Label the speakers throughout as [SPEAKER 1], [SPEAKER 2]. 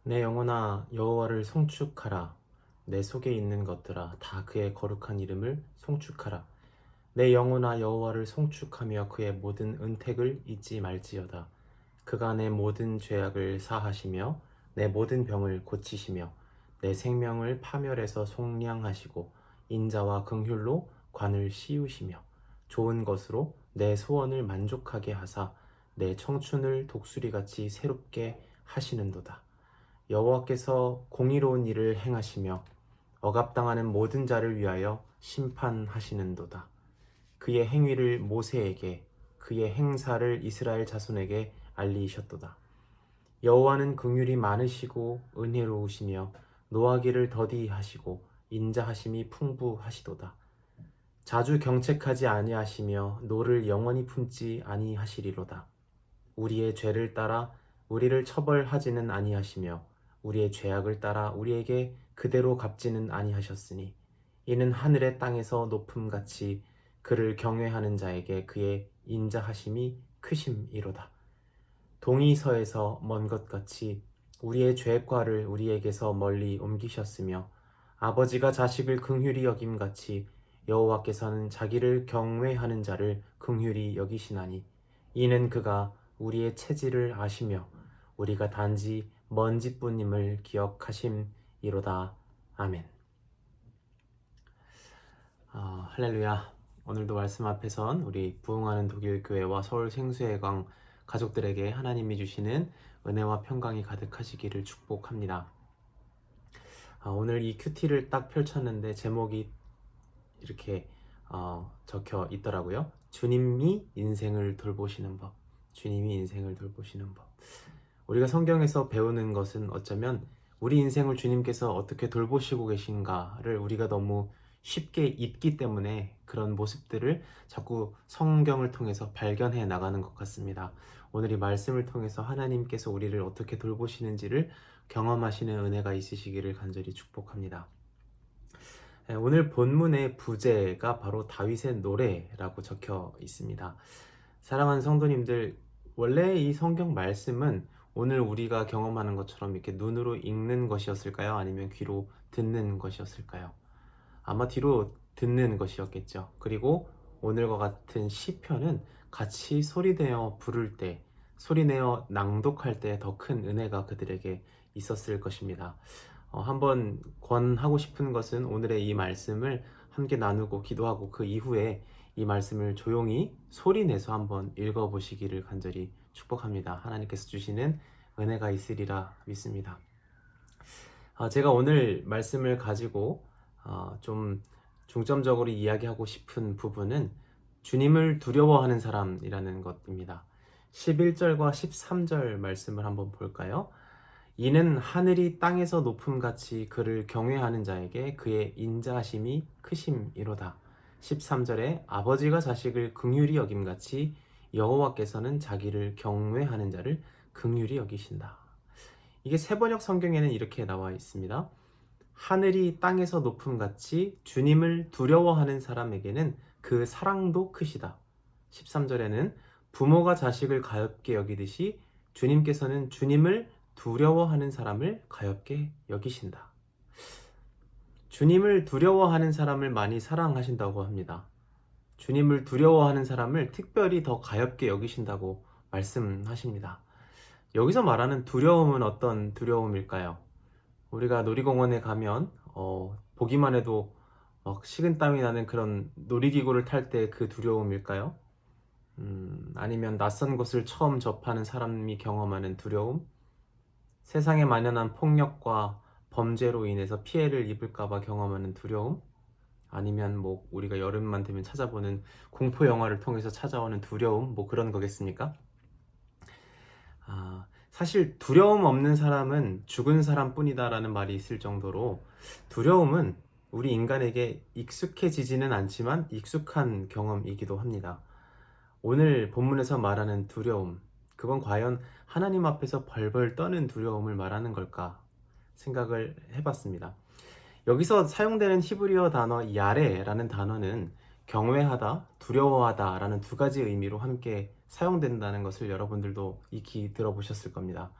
[SPEAKER 1] 내 영혼아 여호와를 송축하라. 내 속에 있는 것들아 다 그의 거룩한 이름을 송축하라. 내 영혼아 여호와를 송축하며 그의 모든 은택을 잊지 말지어다. 그가 내 모든 죄악을 사하시며 내 모든 병을 고치시며 내 생명을 파멸해서 속량하시고 인자와 긍휼로 관을 씌우시며 좋은 것으로 내 소원을 만족하게 하사 내 청춘을 독수리같이 새롭게 하시는도다. 여호와께서 공의로운 일을 행하시며 억압당하는 모든 자를 위하여 심판하시는도다. 그의 행위를 모세에게 그의 행사를 이스라엘 자손에게 알리셨도다. 여호와는 긍휼이 많으시고 은혜로우시며 노하기를 더디하시고 인자하심이 풍부하시도다. 자주 경책하지 아니하시며 노를 영원히 품지 아니하시리로다. 우리의 죄를 따라 우리를 처벌하지는 아니하시며 우리의 죄악을 따라 우리에게 그대로 갚지는 아니하셨으니 이는 하늘의 땅에서 높음같이 그를 경외하는 자에게 그의 인자하심이 크심이로다. 동이 서에서 먼 것 같이 우리의 죄과를 우리에게서 멀리 옮기셨으며 아버지가 자식을 긍휼히 여김같이 여호와께서는 자기를 경외하는 자를 긍휼히 여기시나니 이는 그가 우리의 체질을 아시며 우리가 단지 먼지뿐임을 기억하심이로다. 아멘. 할렐루야. 오늘도 말씀 앞에선 우리 부흥하는 독일교회와 서울 생수회강 가족들에게 하나님이 주시는 은혜와 평강이 가득하시기를 축복합니다. 오늘 이 큐티를 딱 펼쳤는데 제목이 이렇게 적혀 있더라고요. 주님이 인생을 돌보시는 법. 주님이 인생을 돌보시는 법. 우리가 성경에서 배우는 것은 어쩌면 우리 인생을 주님께서 어떻게 돌보시고 계신가를 우리가 너무 쉽게 잊기 때문에 그런 모습들을 자꾸 성경을 통해서 발견해 나가는 것 같습니다. 오늘 이 말씀을 통해서 하나님께서 우리를 어떻게 돌보시는지를 경험하시는 은혜가 있으시기를 간절히 축복합니다. 오늘 본문의 부제가 바로 다윗의 노래라고 적혀 있습니다. 사랑하는 성도님들, 원래 이 성경 말씀은 오늘 우리가 경험하는 것처럼 이렇게 눈으로 읽는 것이었을까요? 아니면 귀로 듣는 것이었을까요? 아마 뒤로 듣는 것이었겠죠. 그리고 오늘과 같은 시편은 같이 소리내어 부를 때, 소리내어 낭독할 때 더 큰 은혜가 그들에게 있었을 것입니다. 한번 권하고 싶은 것은 오늘의 이 말씀을 함께 나누고 기도하고 그 이후에 이 말씀을 조용히 소리내서 한번 읽어보시기를 간절히 축복합니다. 하나님께서 주시는 은혜가 있으리라 믿습니다. 제가 오늘 말씀을 가지고 좀 중점적으로 이야기하고 싶은 부분은 주님을 두려워하는 사람이라는 것입니다. 11절과 13절 말씀을 한번 볼까요? 이는 하늘이 땅에서 높음같이 그를 경외하는 자에게 그의 인자하심이 크심이로다. 13절에 아버지가 자식을 긍휼히 여김같이 여호와께서는 자기를 경외하는 자를 긍휼히 여기신다. 이게 세번역 성경에는 이렇게 나와 있습니다. 하늘이 땅에서 높음같이 주님을 두려워하는 사람에게는 그 사랑도 크시다. 13절에는 부모가 자식을 가엾게 여기듯이 주님께서는 주님을 두려워하는 사람을 가엾게 여기신다. 주님을 두려워하는 사람을 많이 사랑하신다고 합니다. 주님을 두려워하는 사람을 특별히 더 가엾게 여기신다고 말씀하십니다. 여기서 말하는 두려움은 어떤 두려움일까요? 우리가 놀이공원에 가면 보기만 해도 막 식은땀이 나는 그런 놀이기구를 탈 때 그 두려움일까요? 아니면 낯선 곳을 처음 접하는 사람이 경험하는 두려움? 세상에 만연한 폭력과 범죄로 인해서 피해를 입을까봐 경험하는 두려움? 아니면 뭐 우리가 여름만 되면 찾아보는 공포 영화를 통해서 찾아오는 두려움? 뭐 그런 거겠습니까? 사실 두려움 없는 사람은 죽은 사람뿐이다라는 말이 있을 정도로 두려움은 우리 인간에게 익숙해지지는 않지만 익숙한 경험이기도 합니다. 오늘 본문에서 말하는 두려움, 그건 과연 하나님 앞에서 벌벌 떠는 두려움을 말하는 걸까 생각을 해봤습니다. 여기서 사용되는 히브리어 단어 야레라는 단어는 경외하다, 두려워하다 라는 두 가지 의미로 함께 사용된다는 것을 여러분들도 익히 들어보셨을 겁니다.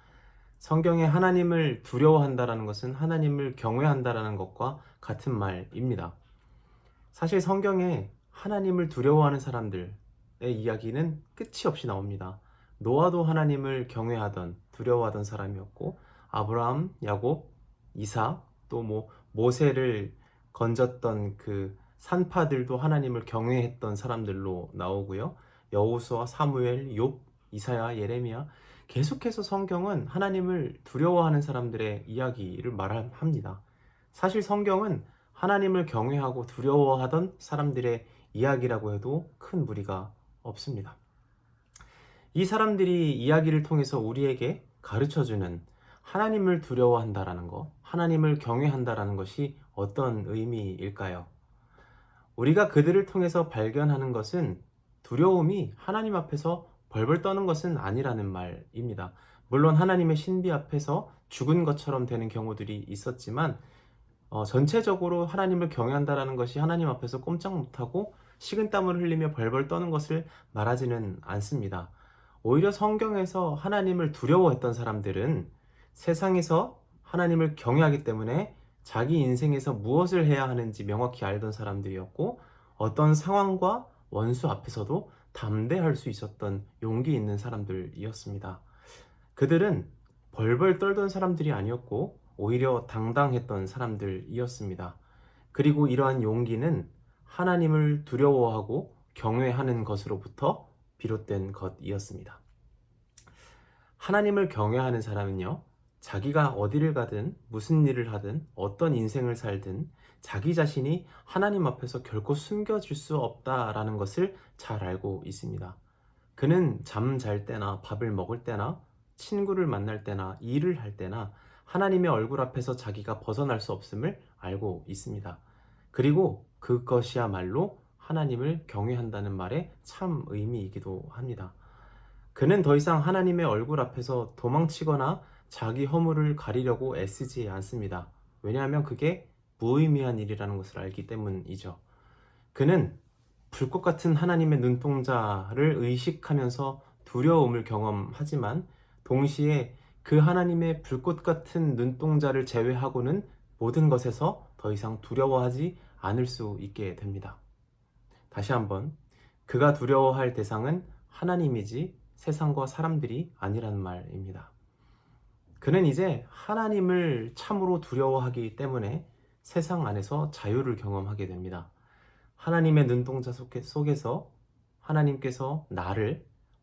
[SPEAKER 1] 성경에 하나님을 두려워한다라는 것은 하나님을 경외한다라는 것과 같은 말입니다. 사실 성경에 하나님을 두려워하는 사람들의 이야기는 끝이 없이 나옵니다. 노아도 하나님을 경외하던, 두려워하던 사람이었고, 아브라함, 야곱, 이삭, 또 모세를 건졌던 그 산파들도 하나님을 경외했던 사람들로 나오고요. 여호수아, 사무엘, 욥, 이사야, 예레미야, 계속해서 성경은 하나님을 두려워하는 사람들의 이야기를 말합니다. 사실 성경은 하나님을 경외하고 두려워하던 사람들의 이야기라고 해도 큰 무리가 없습니다. 이 사람들이 이야기를 통해서 우리에게 가르쳐주는 하나님을 두려워한다라는 것, 하나님을 경외한다라는 것이 어떤 의미일까요? 우리가 그들을 통해서 발견하는 것은 두려움이 하나님 앞에서 벌벌 떠는 것은 아니라는 말입니다. 물론 하나님의 신비 앞에서 죽은 것처럼 되는 경우들이 있었지만 전체적으로 하나님을 경외한다라는 것이 하나님 앞에서 꼼짝 못하고 식은땀을 흘리며 벌벌 떠는 것을 말하지는 않습니다. 오히려 성경에서 하나님을 두려워했던 사람들은 세상에서 하나님을 경외하기 때문에 자기 인생에서 무엇을 해야 하는지 명확히 알던 사람들이었고, 어떤 상황과 원수 앞에서도 담대할 수 있었던 용기 있는 사람들이었습니다. 그들은 벌벌 떨던 사람들이 아니었고 오히려 당당했던 사람들이었습니다. 그리고 이러한 용기는 하나님을 두려워하고 경외하는 것으로부터 비롯된 것이었습니다. 하나님을 경외하는 사람은요, 자기가 어디를 가든 무슨 일을 하든 어떤 인생을 살든 자기 자신이 하나님 앞에서 결코 숨겨질 수 없다라는 것을 잘 알고 있습니다. 그는 잠 잘 때나 밥을 먹을 때나 친구를 만날 때나 일을 할 때나 하나님의 얼굴 앞에서 자기가 벗어날 수 없음을 알고 있습니다. 그리고 그것이야말로 하나님을 경외한다는 말의 참 의미이기도 합니다. 그는 더 이상 하나님의 얼굴 앞에서 도망치거나 자기 허물을 가리려고 애쓰지 않습니다. 왜냐하면 그게 무의미한 일이라는 것을 알기 때문이죠. 그는 불꽃 같은 하나님의 눈동자를 의식하면서 두려움을 경험하지만 동시에 그 하나님의 불꽃 같은 눈동자를 제외하고는 모든 것에서 더 이상 두려워하지 않을 수 있게 됩니다. 다시 한번, 그가 두려워할 대상은 하나님이지 세상과 사람들이 아니라는 말입니다. 그는 이제 하나님을 참으로 두려워하기 때문에 세상 안에서 자유를 경험하게 됩니다. 하나님의 눈동자 속에서 하나님께서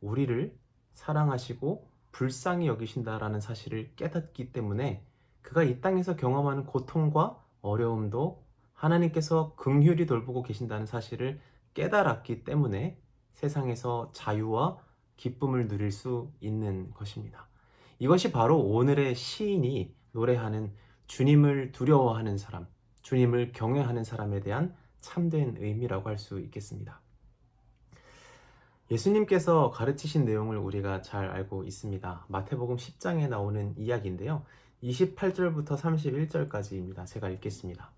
[SPEAKER 1] 우리를 사랑하시고 불쌍히 여기신다라는 사실을 깨닫기 때문에 그가 이 땅에서 경험하는 고통과 어려움도 하나님께서 긍휼히 돌보고 계신다는 사실을 깨달았기 때문에 세상에서 자유와 기쁨을 누릴 수 있는 것입니다. 이것이 바로 오늘의 시인이 노래하는 주님을 두려워하는 사람, 주님을 경외하는 사람에 대한 참된 의미라고 할 수 있겠습니다. 예수님께서 가르치신 내용을 우리가 잘 알고 있습니다. 마태복음 10장에 나오는 이야기인데요. 28절부터 31절까지입니다. 제가 읽겠습니다.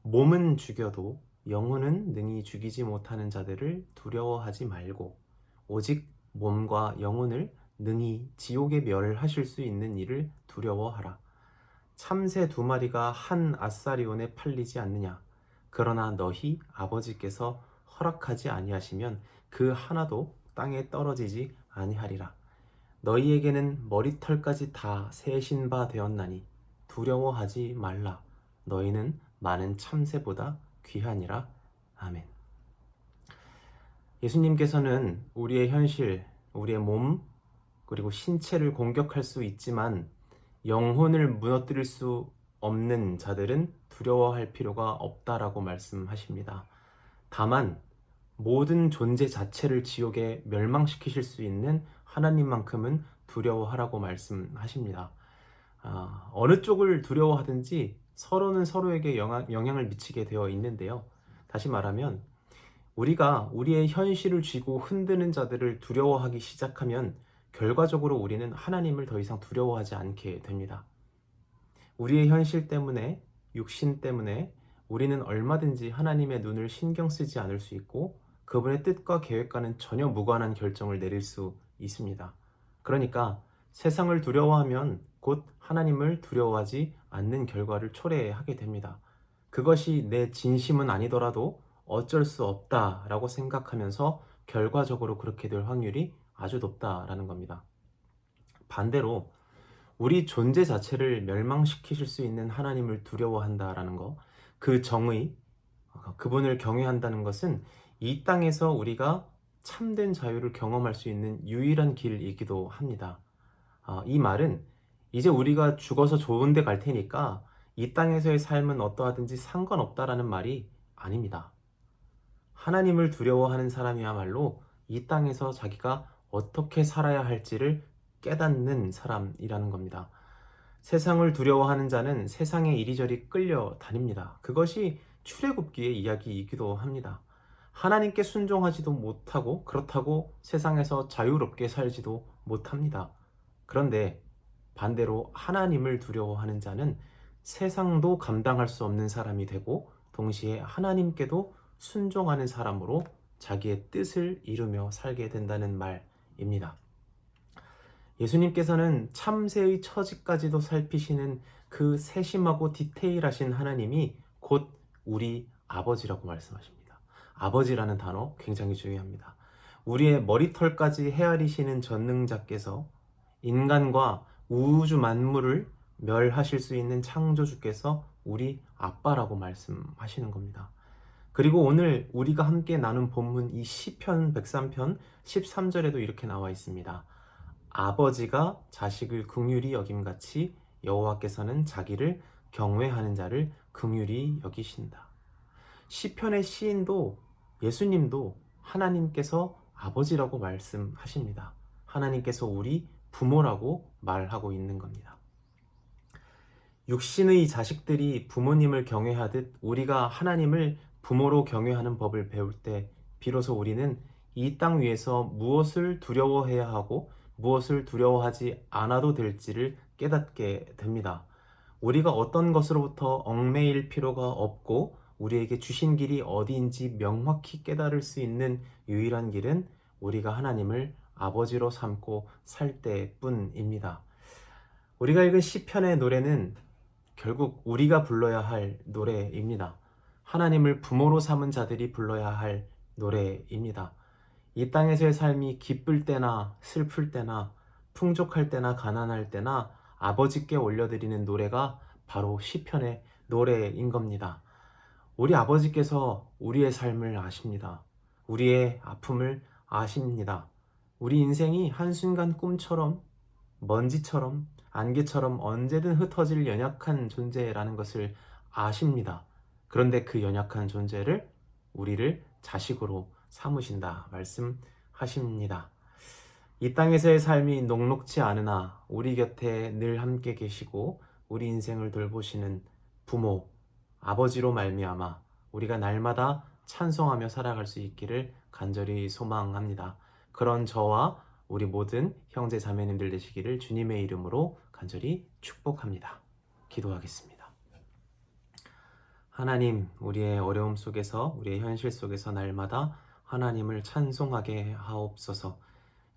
[SPEAKER 1] 몸은 죽여도 영혼은 능히 죽이지 못하는 자들을 두려워하지 말고 오직 몸과 영혼을 능히 지옥에 멸하실 수 있는 이를 두려워하라. 참새 2마리가 한 아사리온에 팔리지 않느냐? 그러나 너희 아버지께서 허락하지 아니하시면 그 하나도 땅에 떨어지지 아니하리라. 너희에게는 머리털까지 다 세신 바 되었나니 두려워하지 말라. 너희는 많은 참새보다 귀하니라. 아멘. 예수님께서는 우리의 현실, 우리의 몸, 그리고 신체를 공격할 수 있지만 영혼을 무너뜨릴 수 없는 자들은 두려워할 필요가 없다라고 말씀하십니다. 다만 모든 존재 자체를 지옥에 멸망시키실 수 있는 하나님만큼은 두려워하라고 말씀하십니다. 어느 쪽을 두려워하든지 서로는 서로에게 영향을 미치게 되어 있는데요. 다시 말하면 우리가 우리의 현실을 쥐고 흔드는 자들을 두려워하기 시작하면 결과적으로 우리는 하나님을 더 이상 두려워하지 않게 됩니다. 우리의 현실 때문에, 육신 때문에 우리는 얼마든지 하나님의 눈을 신경 쓰지 않을 수 있고 그분의 뜻과 계획과는 전혀 무관한 결정을 내릴 수 있습니다. 그러니까 세상을 두려워하면 곧 하나님을 두려워하지 않는 결과를 초래하게 됩니다. 그것이 내 진심은 아니더라도 어쩔 수 없다라고 생각하면서 결과적으로 그렇게 될 확률이 아주 높다라는 겁니다. 반대로 우리 존재 자체를 멸망시키실 수 있는 하나님을 두려워한다라는 거, 그 정의, 그분을 경외한다는 것은 이 땅에서 우리가 참된 자유를 경험할 수 있는 유일한 길이기도 합니다. 이 말은 이제 우리가 죽어서 좋은 데 갈 테니까 이 땅에서의 삶은 어떠하든지 상관없다라는 말이 아닙니다. 하나님을 두려워하는 사람이야말로 이 땅에서 자기가 어떻게 살아야 할지를 깨닫는 사람이라는 겁니다. 세상을 두려워하는 자는 세상에 이리저리 끌려다닙니다. 그것이 출애굽기의 이야기이기도 합니다. 하나님께 순종하지도 못하고 그렇다고 세상에서 자유롭게 살지도 못합니다. 그런데 반대로 하나님을 두려워하는 자는 세상도 감당할 수 없는 사람이 되고 동시에 하나님께도 순종하는 사람으로 자기의 뜻을 이루며 살게 된다는 말입니다. 예수님께서는 참새의 처지까지도 살피시는 그 세심하고 디테일하신 하나님이 곧 우리 아버지라고 말씀하십니다. 아버지라는 단어 굉장히 중요합니다. 우리의 머리털까지 헤아리시는 전능자께서 인간과 우주 만물을 멸하실 수 있는 창조주께서 우리 아빠라고 말씀하시는 겁니다. 그리고 오늘 우리가 함께 나눈 본문 이 시편 103편 13절에도 이렇게 나와 있습니다. 아버지가 자식을 긍휼히 여김같이 여호와께서는 자기를 경외하는 자를 긍휼히 여기신다. 시편의 시인도 예수님도 하나님께서 아버지라고 말씀하십니다. 하나님께서 우리 부모라고 말하고 있는 겁니다. 육신의 자식들이 부모님을 경외하듯 우리가 하나님을 부모로 경외하는 법을 배울 때 비로소 우리는 이 땅 위에서 무엇을 두려워해야 하고 무엇을 두려워하지 않아도 될지를 깨닫게 됩니다. 우리가 어떤 것으로부터 얽매일 필요가 없고 우리에게 주신 길이 어디인지 명확히 깨달을 수 있는 유일한 길은 우리가 하나님을 아버지로 삼고 살 때뿐입니다. 우리가 읽은 시편의 노래는 결국 우리가 불러야 할 노래입니다. 하나님을 부모로 삼은 자들이 불러야 할 노래입니다. 이 땅에서의 삶이 기쁠 때나 슬플 때나 풍족할 때나 가난할 때나 아버지께 올려드리는 노래가 바로 시편의 노래인 겁니다. 우리 아버지께서 우리의 삶을 아십니다. 우리의 아픔을 아십니다. 우리 인생이 한순간 꿈처럼 먼지처럼 안개처럼 언제든 흩어질 연약한 존재라는 것을 아십니다. 그런데 그 연약한 존재를 우리를 자식으로 삼으신다 말씀하십니다. 이 땅에서의 삶이 녹록지 않으나 우리 곁에 늘 함께 계시고 우리 인생을 돌보시는 부모, 아버지로 말미암아 우리가 날마다 찬송하며 살아갈 수 있기를 간절히 소망합니다. 그런 저와 우리 모든 형제 자매님들 되시기를 주님의 이름으로 간절히 축복합니다. 기도하겠습니다. 하나님, 우리의 어려움 속에서 우리의 현실 속에서 날마다 하나님을 찬송하게 하옵소서.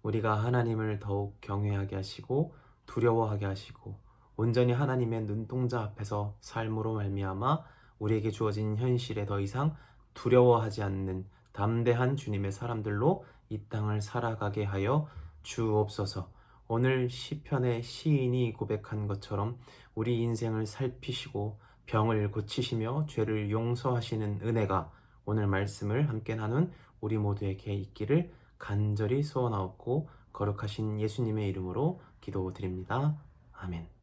[SPEAKER 1] 우리가 하나님을 더욱 경외하게 하시고 두려워하게 하시고 온전히 하나님의 눈동자 앞에서 삶으로 말미암아 우리에게 주어진 현실에 더 이상 두려워하지 않는 담대한 주님의 사람들로 이 땅을 살아가게 하여 주옵소서. 오늘 시편의 시인이 고백한 것처럼 우리 인생을 살피시고 병을 고치시며 죄를 용서하시는 은혜가 오늘 말씀을 함께 나눈 우리 모두에게 있기를 간절히 소원하옵고 거룩하신 예수님의 이름으로 기도드립니다. 아멘.